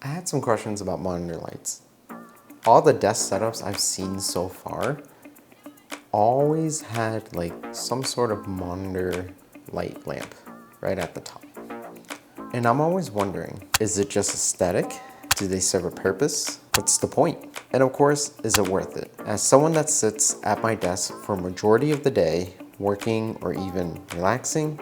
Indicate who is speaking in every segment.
Speaker 1: I had some questions about monitor lights. All the desk setups I've seen so far always had like some sort of monitor light lamp right at the top. And I'm always wondering, is it just aesthetic? Do they serve a purpose? What's the point? And of course, is it worth it? As someone that sits at my desk for a majority of the day, working or even relaxing,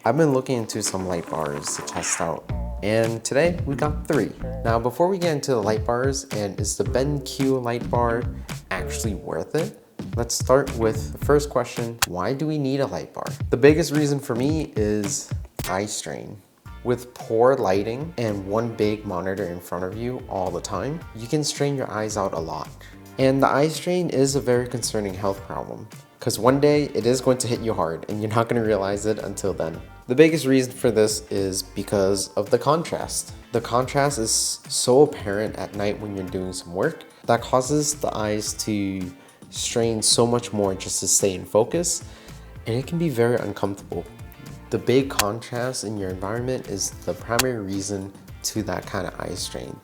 Speaker 1: I've been looking into some light bars to test out. And today we got 3. Now before we get into the light bars and is the BenQ light bar actually worth it? Let's start with the first question, why do we need a light bar? The biggest reason for me is eye strain. With poor lighting and one big monitor in front of you all the time, you can strain your eyes out a lot. And the eye strain is a very concerning health problem, because one day it is going to hit you hard and you're not going to realize it until then. The biggest reason for this is because of the contrast. The contrast is so apparent at night when you're doing some work that causes the eyes to strain so much more just to stay in focus, and it can be very uncomfortable. The big contrast in your environment is the primary reason to that kind of eye strain.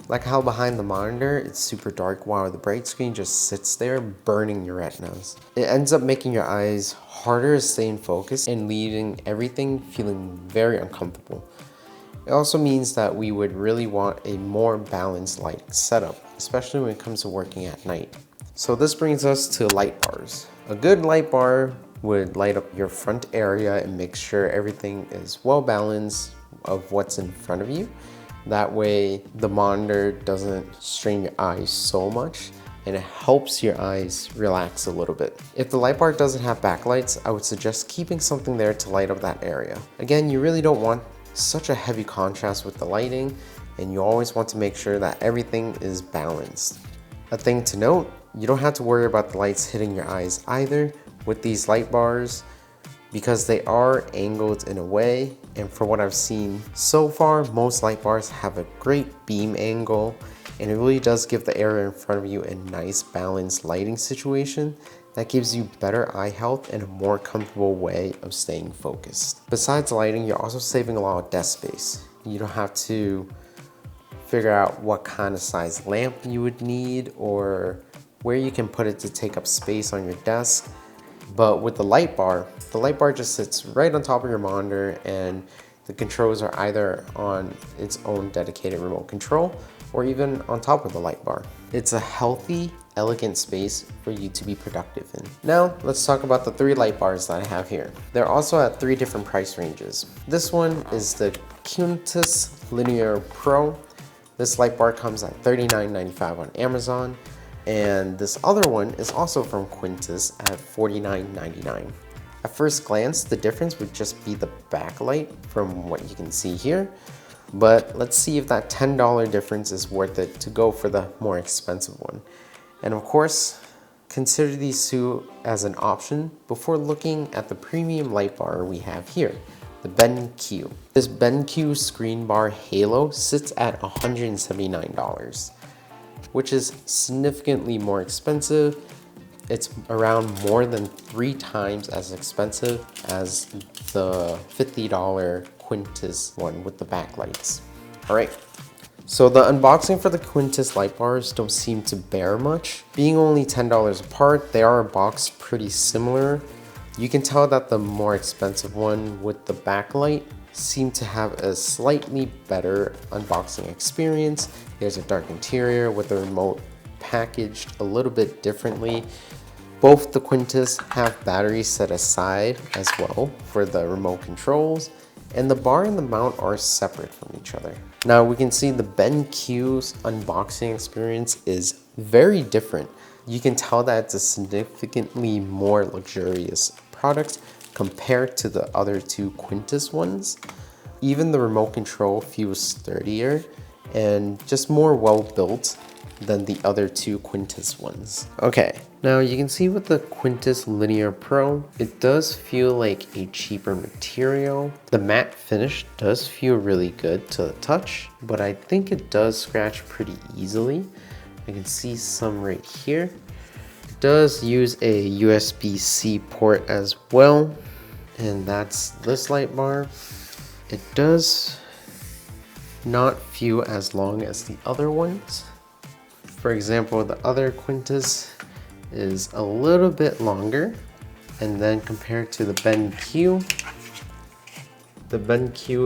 Speaker 1: Like how behind the monitor, it's super dark while the bright screen just sits there burning your retinas. It ends up making your eyes harder to stay in focus and leaving everything feeling very uncomfortable. It also means that we would really want a more balanced lighting setup, especially when it comes to working at night. So this brings us to light bars. A good light bar would light up your front area and make sure everything is well balanced of what's in front of you. That way the monitor doesn't strain your eyes so much and it helps your eyes relax a little bit. If the light bar doesn't have backlights, I would suggest keeping something there to light up that area. Again, you really don't want such a heavy contrast with the lighting, and you always want to make sure that everything is balanced. A thing to note, you don't have to worry about the lights hitting your eyes either with these light bars, because they are angled in a way, and for what I've seen so far, most light bars have a great beam angle, and it really does give the area in front of you a nice balanced lighting situation that gives you better eye health and a more comfortable way of staying focused. Besides lighting, you're also saving a lot of desk space. You don't have to figure out what kind of size lamp you would need or where you can put it to take up space on your desk. But with the light bar just sits right on top of your monitor, and the controls are either on its own dedicated remote control or even on top of the light bar. It's a healthy, elegant space for you to be productive in. Now, let's talk about the 3 light bars that I have here. They're also at 3 different price ranges. This one is the Quntis Linear Pro. This light bar comes at $39.95 on Amazon. And this other one is also from Quntis at $49.99. At first glance, the difference would just be the backlight from what you can see here. But let's see if that $10 difference is worth it to go for the more expensive one. And of course, consider these 2 as an option before looking at the premium light bar we have here, the BenQ. This BenQ screen bar halo sits at $179. which is significantly more expensive. It's around more than 3 times as expensive as the $50 Quntis one with the backlights. All right, so the unboxing for the Quntis light bars don't seem to bear much. Being only $10 apart, they are boxed pretty similar. You can tell that the more expensive one with the backlight seem to have a slightly better unboxing experience. There's a dark interior with the remote packaged a little bit differently. Both the Quntis have batteries set aside as well for the remote controls, and the bar and the mount are separate from each other. Now we can see the BenQ's unboxing experience is very different. You can tell that it's a significantly more luxurious product compared to the other 2 Quntis ones. Even the remote control feels sturdier and just more well built than the other 2 Quntis ones. Okay, now you can see with the Quntis Linear Pro, it does feel like a cheaper material. The matte finish does feel really good to the touch, but I think it does scratch pretty easily. I can see some right here. It does use a USB-C port as well, and that's this light bar. It does not feel as long as the other ones. For example, the other Quntis is a little bit longer, and then compared to the BenQ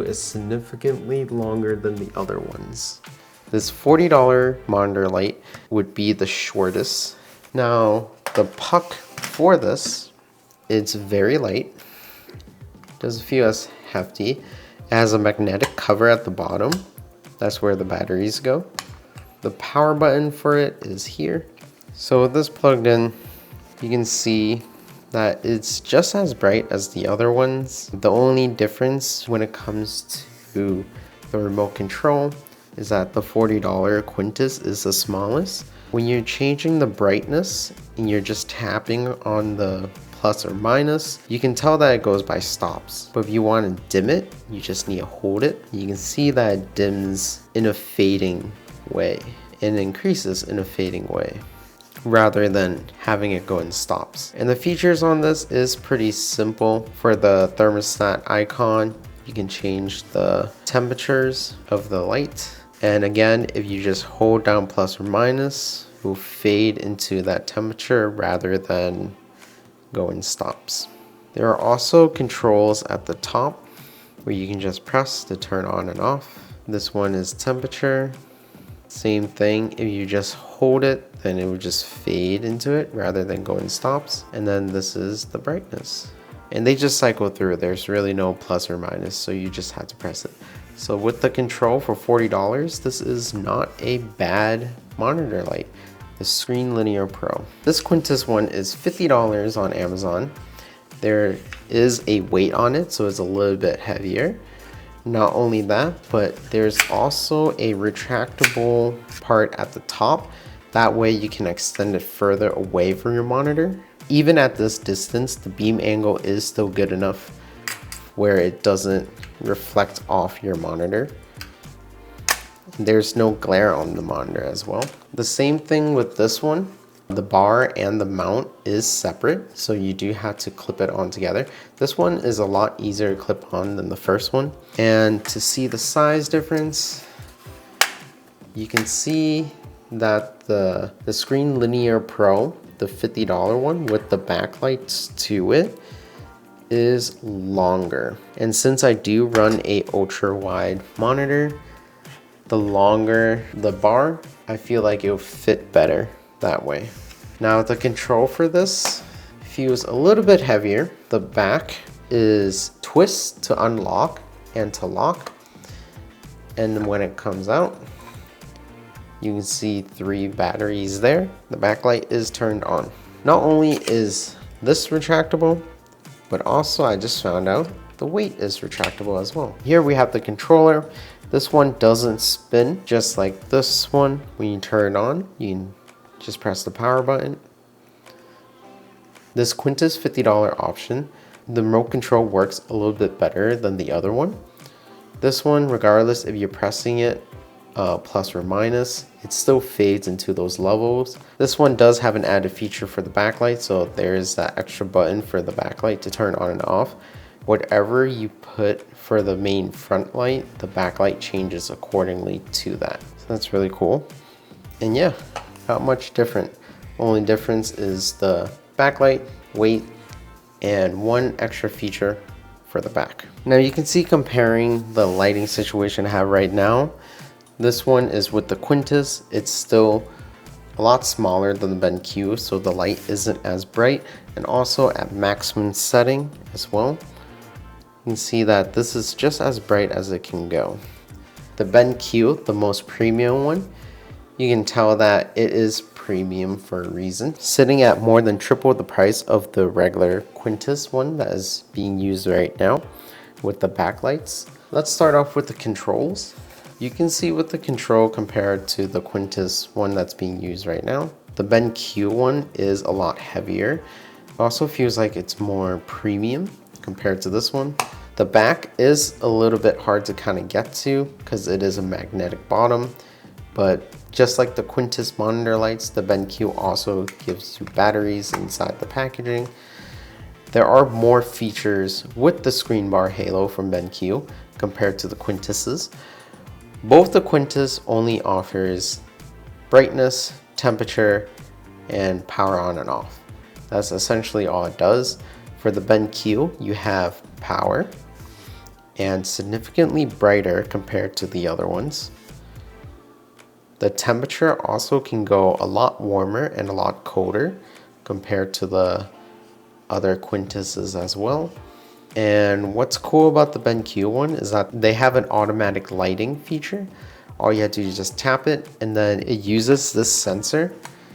Speaker 1: is significantly longer than the other ones. This $40 monitor light would be the shortest. Now, the puck for this, it's very light. Doesn't feel as hefty. It has a magnetic cover at the bottom. That's where the batteries go. The power button for it is here. So with this plugged in, you can see that it's just as bright as the other ones. The only difference when it comes to the remote control is that the $40 Quntis is the smallest. When you're changing the brightness and you're just tapping on the plus or minus, you can tell that it goes by stops. But if you want to dim it, you just need to hold it. You can see that it dims in a fading way and increases in a fading way, rather than having it go in stops. And the features on this is pretty simple. For the thermostat icon, you can change the temperatures of the light. And again, if you just hold down plus or minus, it will fade into that temperature rather than go in stops. There are also controls at the top where you can just press to turn on and off. This one is temperature. Same thing, if you just hold it, then it will just fade into it rather than go in stops. And then this is the brightness. And they just cycle through. There's really no plus or minus, so you just have to press it. So with the control for $40, this is not a bad monitor light. The Screen Linear Pro. This Quntis one is $50 on Amazon. There is a weight on it, so it's a little bit heavier. Not only that, but there's also a retractable part at the top. That way you can extend it further away from your monitor. Even at this distance, the beam angle is still good enough where it doesn't reflect off your monitor. There's no glare on the monitor as well. The same thing with this one. The bar and the mount is separate, so you do have to clip it on together. This one is a lot easier to clip on than the first one. And to see the size difference, you can see that the Screen Linear Pro, the $50 one with the backlights to it, is longer. And since I do run a ultra wide monitor, the longer the bar, I feel like it'll fit better that way. Now the control for this feels a little bit heavier. The back is twist to unlock and to lock. And then when it comes out, you can see 3 batteries there. The backlight is turned on. Not only is this retractable, but also I just found out the weight is retractable as well. Here we have the controller. This one doesn't spin, just like this one. When you turn it on, you can just press the power button. This Quntis $50 option, the remote control works a little bit better than the other one. This one, regardless if you're pressing it plus or minus, it still fades into those levels. This one does have an added feature for the backlight, so there's that extra button for the backlight to turn on and off. Whatever you put for the main front light, the backlight changes accordingly to that. So that's really cool. And yeah, not much different. Only difference is the backlight, weight, and one extra feature for the back. Now you can see, comparing the lighting situation I have right now, this one is with the Quntis. It's still a lot smaller than the BenQ, so the light isn't as bright, and also at maximum setting as well. You can see that this is just as bright as it can go. The BenQ, the most premium one, you can tell that it is premium for a reason. Sitting at more than triple the price of the regular Quntis one that is being used right now with the backlights. Let's start off with the controls. You can see with the control compared to the Quntis one that's being used right now, the BenQ one is a lot heavier. It also feels like it's more premium compared to this one. The back is a little bit hard to kind of get to because it is a magnetic bottom, but just like the Quntis monitor lights, the BenQ also gives you batteries inside the packaging. There are more features with the screen bar halo from BenQ compared to the Quntis's. Both the Quntis only offers brightness, temperature, and power on and off. That's essentially all it does. For the BenQ, you have power and significantly brighter compared to the other ones. The temperature also can go a lot warmer and a lot colder compared to the other Quntises as well. And what's cool about the BenQ one is that they have an automatic lighting feature. All you have to do is just tap it, and then it uses this sensor.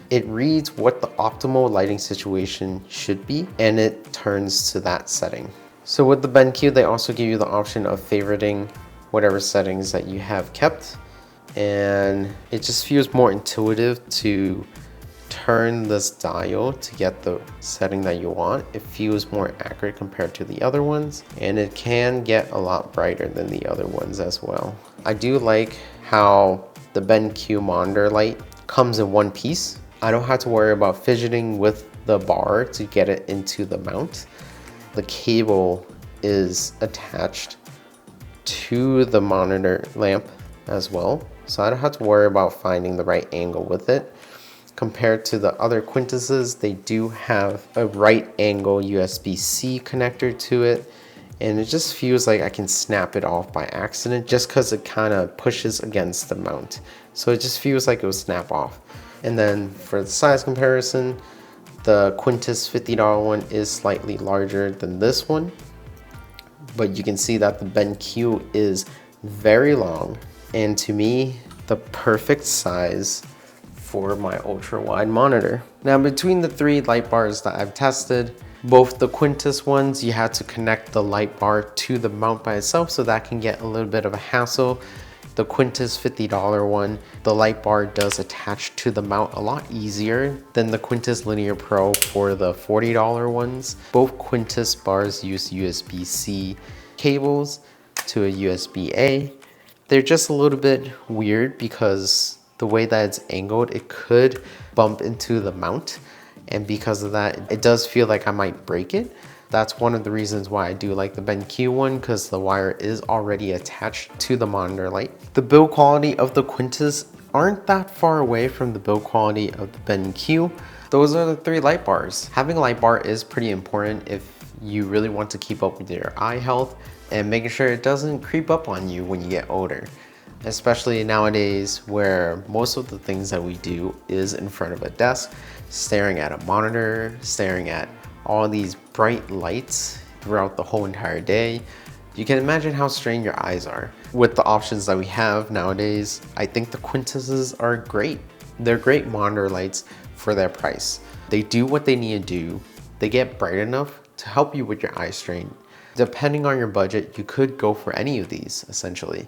Speaker 1: It reads what the optimal lighting situation should be, and it turns to that setting. So with the BenQ, they also give you the option of favoriting whatever settings that you have kept. And it just feels more intuitive to turn this dial to get the setting that you want. It feels more accurate compared to the other ones, and it can get a lot brighter than the other ones as well. I do like how the BenQ monitor light comes in one piece. I don't have to worry about fidgeting with the bar to get it into the mount. The cable is attached to the monitor lamp as well, so I don't have to worry about finding the right angle with it. Compared to the other Quntises, they do have a right angle USB-C connector to it, and it just feels like I can snap it off by accident just because it kind of pushes against the mount. So it just feels like it will snap off. And then for the size comparison, the Quntis $50 one is slightly larger than this one, but you can see that the BenQ is very long, and to me, the perfect size for my ultra wide monitor. Now, between the three light bars that I've tested, both the Quntis ones, you had to connect the light bar to the mount by itself, so that can get a little bit of a hassle. The Quntis $50 one, the light bar does attach to the mount a lot easier than the Quntis Linear Pro for the $40 ones. Both Quntis bars use USB-C cables to a USB-A. They're just a little bit weird because the way that it's angled, it could bump into the mount. And because of that, it does feel like I might break it. That's one of the reasons why I do like the BenQ one, because the wire is already attached to the monitor light. The build quality of the Quntis aren't that far away from the build quality of the BenQ. Those are the three light bars. Having a light bar is pretty important if you really want to keep up with your eye health and making sure it doesn't creep up on you when you get older. Especially nowadays where most of the things that we do is in front of a desk, staring at a monitor, staring at all these bright lights throughout the whole entire day. You can imagine how strained your eyes are. With the options that we have nowadays, I think the Quntises are great. They're great monitor lights for their price. They do what they need to do. They get bright enough to help you with your eye strain. Depending on your budget, you could go for any of these, essentially.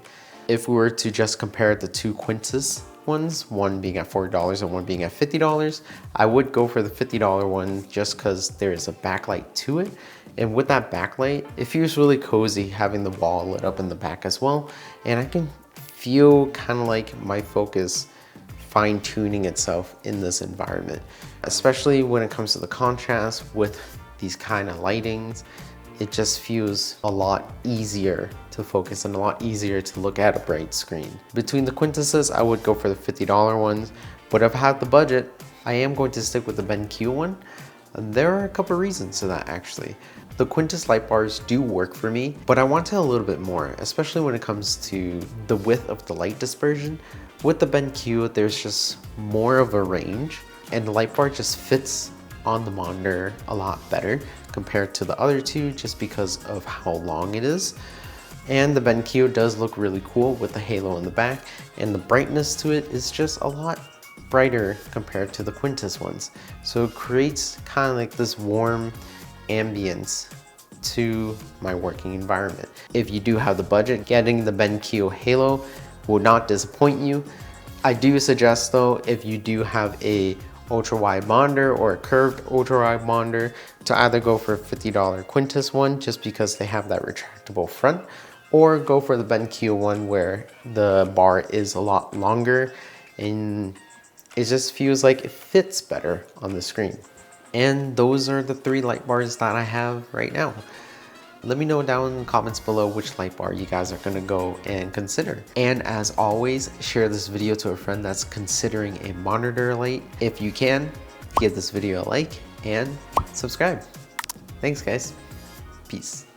Speaker 1: If we were to just compare the two Quntis ones, one being at $40 and one being at $50, I would go for the $50 one just because there is a backlight to it. And with that backlight, it feels really cozy having the wall lit up in the back as well. And I can feel kind of like my focus fine-tuning itself in this environment, especially when it comes to the contrast with these kind of lightings. It just feels a lot easier to focus and a lot easier to look at a bright screen. Between the Quntises, I would go for the $50 ones, but if I have the budget, I am going to stick with the BenQ one. There are a couple reasons to that actually. The Quntis light bars do work for me, but I wanted a little bit more, especially when it comes to the width of the light dispersion. With the BenQ, there's just more of a range, and the light bar just fits on the monitor a lot better compared to the other two just because of how long it is. And the BenQ does look really cool with the halo in the back, and the brightness to it is just a lot brighter compared to the Quntis ones. So it creates kind of like this warm ambience to my working environment. If you do have the budget, getting the BenQ halo will not disappoint you. I do suggest though, if you do have a ultra wide monitor or a curved ultra wide monitor, to either go for a $50 Quntis one just because they have that retractable front, or go for the BenQ one where the bar is a lot longer and it just feels like it fits better on the screen. And those are the three light bars that I have right now. Let me know down in the comments below which light bar you guys are gonna go and consider. And as always, share this video to a friend that's considering a monitor light. If you can, give this video a like and subscribe. Thanks guys, peace.